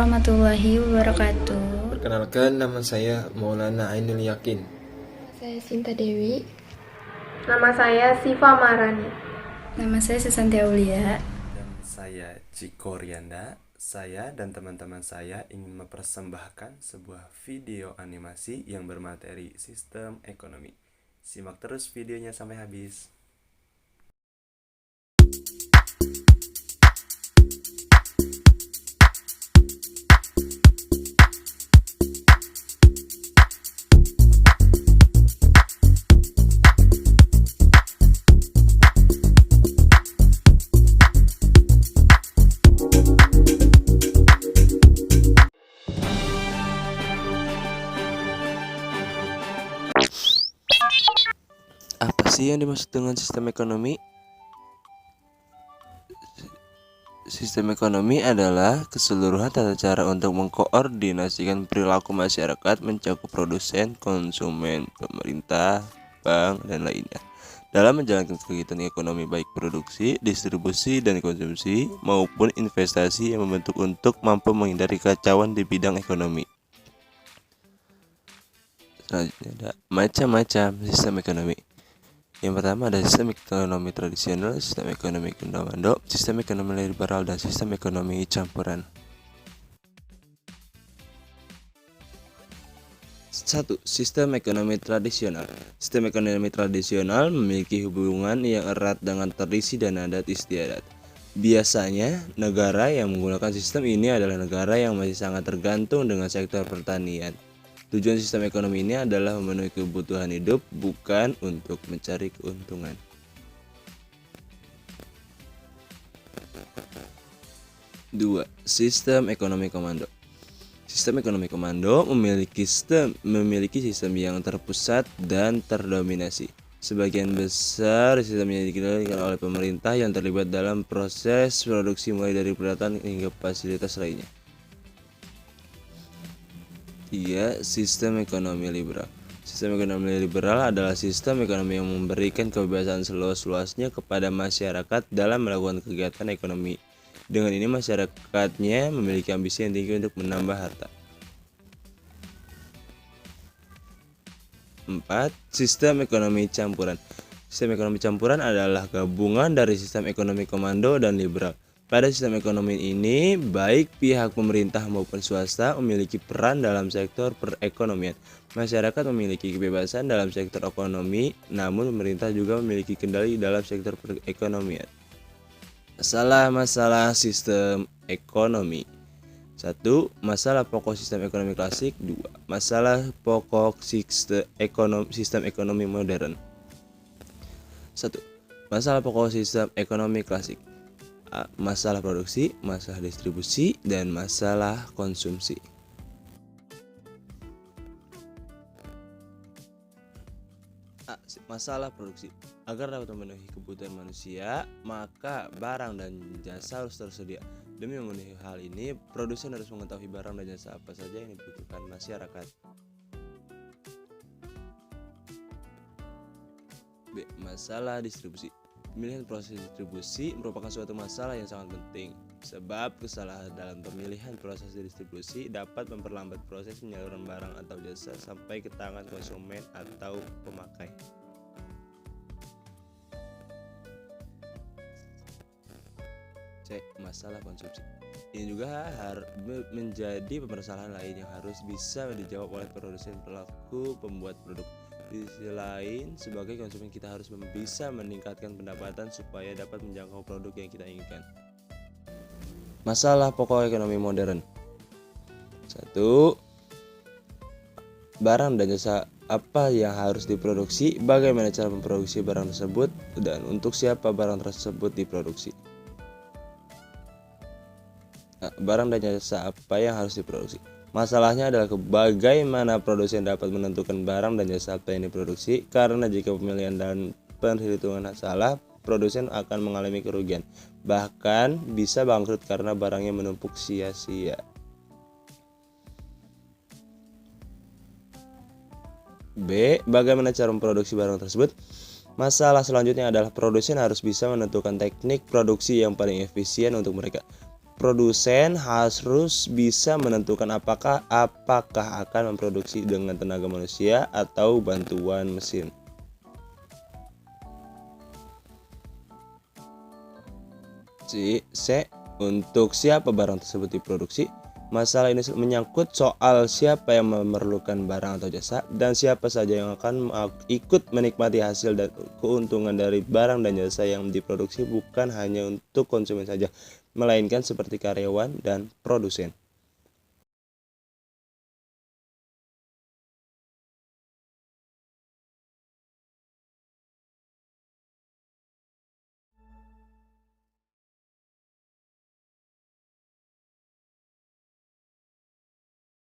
warahmatullahi wabarakatuh. Perkenalkan, nama saya Maulana Ainul Yakin. Saya Sinta Dewi. Nama saya Siva Marani. Nama saya Susanti Aulia. Dan saya Ciko Rianda. Saya dan teman-teman saya ingin mempersembahkan sebuah video animasi yang bermateri sistem ekonomi. Simak terus videonya sampai habis. Apa sih yang dimaksud dengan sistem ekonomi? Sistem ekonomi adalah keseluruhan tata cara untuk mengkoordinasikan perilaku masyarakat mencakup produsen, konsumen, pemerintah, bank, dan lainnya dalam menjalankan kegiatan ekonomi baik produksi, distribusi, dan konsumsi maupun investasi yang membentuk untuk mampu menghindari kekacauan di bidang ekonomi. Selanjutnya ada macam-macam sistem ekonomi. Yang pertama ada sistem ekonomi tradisional, sistem ekonomi komando, sistem ekonomi liberal, dan sistem ekonomi campuran. 1. Sistem ekonomi tradisional. Sistem ekonomi tradisional memiliki hubungan yang erat dengan tradisi dan adat istiadat. Biasanya, negara yang menggunakan sistem ini adalah negara yang masih sangat tergantung dengan sektor pertanian. Tujuan sistem ekonomi ini adalah memenuhi kebutuhan hidup, bukan untuk mencari keuntungan. 2. Sistem ekonomi komando. Sistem ekonomi komando memiliki sistem yang terpusat dan terdominasi. Sebagian besar sistemnya dikendalikan oleh pemerintah yang terlibat dalam proses produksi mulai dari peralatan hingga fasilitas lainnya. 3. Sistem ekonomi liberal. Sistem ekonomi liberal adalah sistem ekonomi yang memberikan kebebasan seluas-luasnya kepada masyarakat dalam melakukan kegiatan ekonomi. Dengan ini masyarakatnya memiliki ambisi yang tinggi untuk menambah harta. 4. Sistem ekonomi campuran. Sistem ekonomi campuran adalah gabungan dari sistem ekonomi komando dan liberal. Pada sistem ekonomi ini, baik pihak pemerintah maupun swasta memiliki peran dalam sektor perekonomian. Masyarakat memiliki kebebasan dalam sektor ekonomi, namun pemerintah juga memiliki kendali dalam sektor perekonomian. Masalah sistem ekonomi. 1. Masalah pokok sistem ekonomi klasik. 2. Masalah pokok sistem ekonomi modern. 1. Masalah pokok sistem ekonomi klasik. Masalah produksi, masalah distribusi, dan masalah konsumsi. Masalah produksi. Agar dapat memenuhi kebutuhan manusia, maka barang dan jasa harus tersedia. Demi memenuhi hal ini, produsen harus mengetahui barang dan jasa apa saja yang dibutuhkan masyarakat. B. Masalah distribusi. Pemilihan proses distribusi merupakan suatu masalah yang sangat penting, sebab kesalahan dalam pemilihan proses distribusi dapat memperlambat proses penyaluran barang atau jasa sampai ke tangan konsumen atau pemakai. C. Masalah konsumsi. Ini juga menjadi permasalahan lain yang harus bisa dijawab oleh produsen pelaku pembuat produk. Di sisi lain, sebagai konsumen kita harus bisa meningkatkan pendapatan supaya dapat menjangkau produk yang kita inginkan. Masalah pokok ekonomi modern. 1. Barang dan jasa apa yang harus diproduksi, bagaimana cara memproduksi barang tersebut, dan untuk siapa barang tersebut diproduksi. Barang dan jasa apa yang harus diproduksi. Masalahnya adalah bagaimana produsen dapat menentukan barang dan jasa apa yang diproduksi, karena jika pemilihan dan perhitungan salah, produsen akan mengalami kerugian, bahkan bisa bangkrut karena barangnya menumpuk sia-sia. B. Bagaimana cara memproduksi barang tersebut? Masalah selanjutnya adalah produsen harus bisa menentukan teknik produksi yang paling efisien untuk mereka. produsen harus bisa menentukan apakah akan memproduksi dengan tenaga manusia atau bantuan mesin. C. Untuk siapa barang tersebut diproduksi. Masalah ini menyangkut soal siapa yang memerlukan barang atau jasa dan siapa saja yang akan ikut menikmati hasil dan keuntungan dari barang dan jasa yang diproduksi, bukan hanya untuk konsumen saja, melainkan seperti karyawan dan produsen.